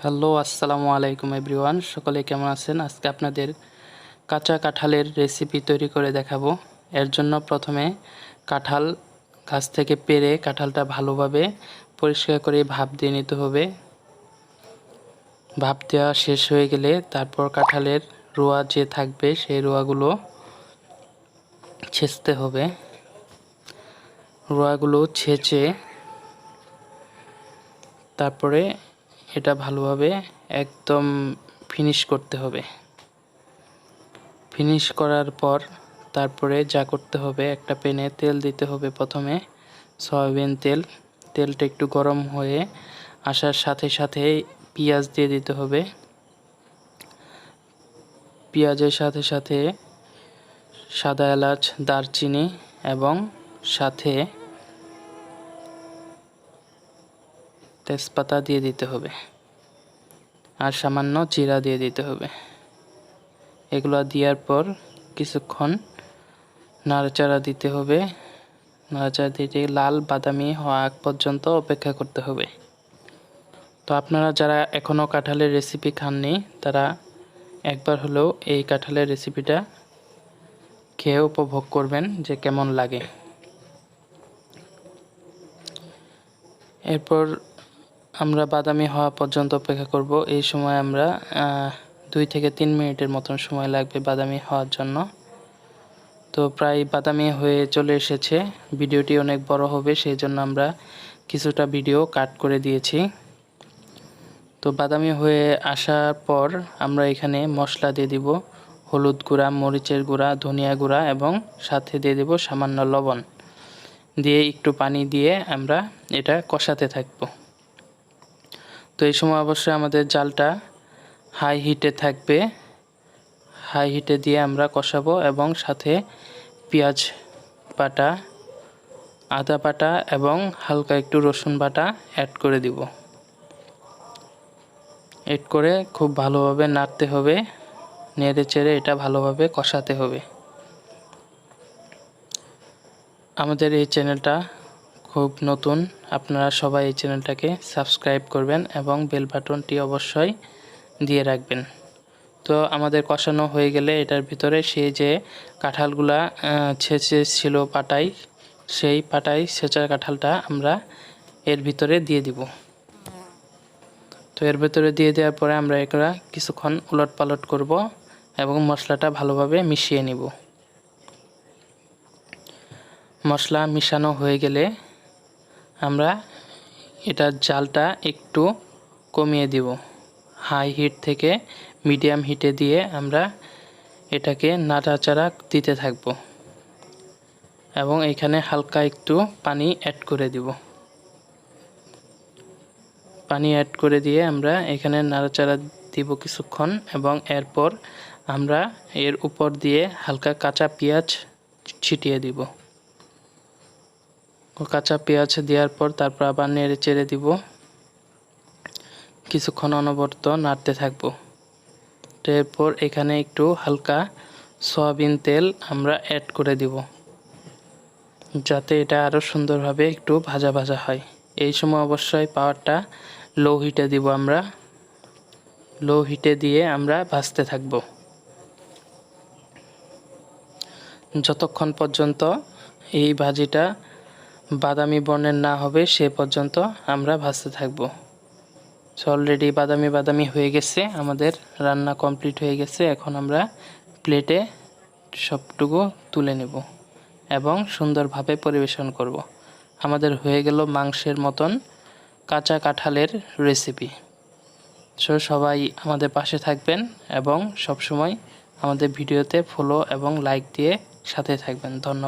Hello আসসালামু আলাইকুম everyone, সকলে কেমন আছেন? আজকে আপনাদের কাঁচা কাঁঠালের রেসিপি তৈরি করে দেখাবো। এর জন্য প্রথমে কাঁঠাল গাছ থেকে পেড়ে কাঁঠালটা ভালোভাবে পরিষ্কার করে ভাপ দিয়ে নিতে হবে। ভাপ দেওয়া শেষ হয়ে গেলে তারপর কাঁঠালের রোয়া যে থাকবে সেই রোয়াগুলো ছেঁচতে হবে। রোয়াগুলো ছেঁচে তারপরে এটা ভালোভাবে একদম ফিনিশ করতে হবে। ফিনিশ করার পর তারপরে যা করতে হবে, একটা প্যানে তেল দিতে হবে। প্রথমে সয়াবিন তেল, তেলটা একটু গরম হয়ে আসার সাথে সাথে পেঁয়াজ দিয়ে দিতে হবে। পেঁয়াজের সাথে সাথে সাদা এলাচ, দারচিনি এবং সাথে তেজপাতা দিয়ে দিতে হবে আর সামান্য জিরা দিয়ে দিতে হবে। এগুলো দেওয়ার পর কিছুক্ষণ নাড়াচাড়া দিতে হবে। নাড়াচাড়া দিয়ে লাল বাদামি হওয়া আগ পর্যন্ত অপেক্ষা করতে হবে। তো আপনারা যারা এখনও কাঁঠালের রেসিপি খাননি তারা একবার হলেও এই কাঁঠালের রেসিপিটা খেয়ে উপভোগ করবেন যে কেমন লাগে। এরপর আমরা বাদামি হওয়া পর্যন্ত অপেক্ষা করব। এই সময় আমরা 2 থেকে 3 মিনিটের মতন সময় লাগবে বাদামি হওয়ার জন্য। তো প্রায় বাদামি হয়ে চলে এসেছে। ভিডিওটি অনেক বড় হবে, সেই জন্য আমরা কিছুটা ভিডিও কাট করে দিয়েছি। তো বাদামি হয়ে আসার পর আমরা এখানে মশলা দিয়ে দিব হলুদ গুঁড়া, মরিচের গুঁড়া, ধনিয়া গুঁড়া এবং সাথে দিয়ে দেব সামান্য লবণ। দিয়ে একটু পানি দিয়ে আমরা এটা কষাতে থাকব। তো এই সময় অবশ্যই আমাদের জালটা হাই হিটে থাকবে। হাই হিটে দিয়ে আমরা কষাবো এবং সাথে পেঁয়াজ বাটা, আদা বাটা এবং হালকা একটু রসুন বাটা অ্যাড করে দিব। এড করে খুব ভালোভাবে নাড়তে হবে, নেড়ে চেড়ে এটা ভালোভাবে কষাতে হবে। আমাদের এই চ্যানেলটা খুব নতুন, আপনারা সবাই এই চ্যানেলটাকে সাবস্ক্রাইব করবেন এবং বেল বাটনটি অবশ্যই দিয়ে রাখবেন। তো আমাদের কষানো হয়ে গেলে এটার ভিতরে সেই যে কাঁঠালগুলা ছেঁচে ছিল পাটায়, সেই পাটায় ছেঁচা কাঁঠালটা আমরা এর ভিতরে দিয়ে দিব। তো এর ভিতরে দিয়ে দেওয়ার পরে আমরা এটা কিছুক্ষণ উলট পালট করব এবং মশলাটা ভালোভাবে মিশিয়ে নিব। মশলা মিশানো হয়ে গেলে আমরা এটার জালটা একটু কমিয়ে দিব। হাই হিট থেকে মিডিয়াম হিটে দিয়ে আমরা এটাকে নাড়াচাড়া দিতে থাকব এবং এখানে হালকা একটু পানি অ্যাড করে দিব। পানি অ্যাড করে দিয়ে আমরা এখানে নাড়াচাড়া দিব কিছুক্ষণ এবং এরপর আমরা এর উপর দিয়ে হালকা কাঁচা পেঁয়াজ ছিটিয়ে দিব। কাঁচা পেঁয়াজ দেওয়ার পর তারপর আবার নেড়ে চেড়ে দিব। কিছুক্ষণ অনবরত নাড়তে থাকবো। এরপর এখানে একটু হালকা সয়াবিন তেল আমরা অ্যাড করে দিব যাতে এটা আরও সুন্দরভাবে একটু ভাজা ভাজা হয়। এই সময় অবশ্যই পাওয়ারটা লো হিটে দিব। আমরা লো হিটে দিয়ে আমরা ভাজতে থাকব যতক্ষণ পর্যন্ত এই ভাজিটা বাদামি বর্ণের না হবে সে পর্যন্ত আমরা ভাজতে থাকব। অলরেডি বাদামি হয়ে গেছে, আমাদের রান্না কমপ্লিট হয়ে গেছে। এখন আমরা প্লেটে সবটুকু তুলে নেব এবং সুন্দরভাবে পরিবেশন করব। আমাদের হয়ে গেল মাংসের মতন কাঁচা কাঁঠালের রেসিপি। সবাই আমাদের পাশে থাকবেন এবং সবসময় আমাদের ভিডিওতে ফলো এবং লাইক দিয়ে সাথে থাকবেন। ধন্যবাদ।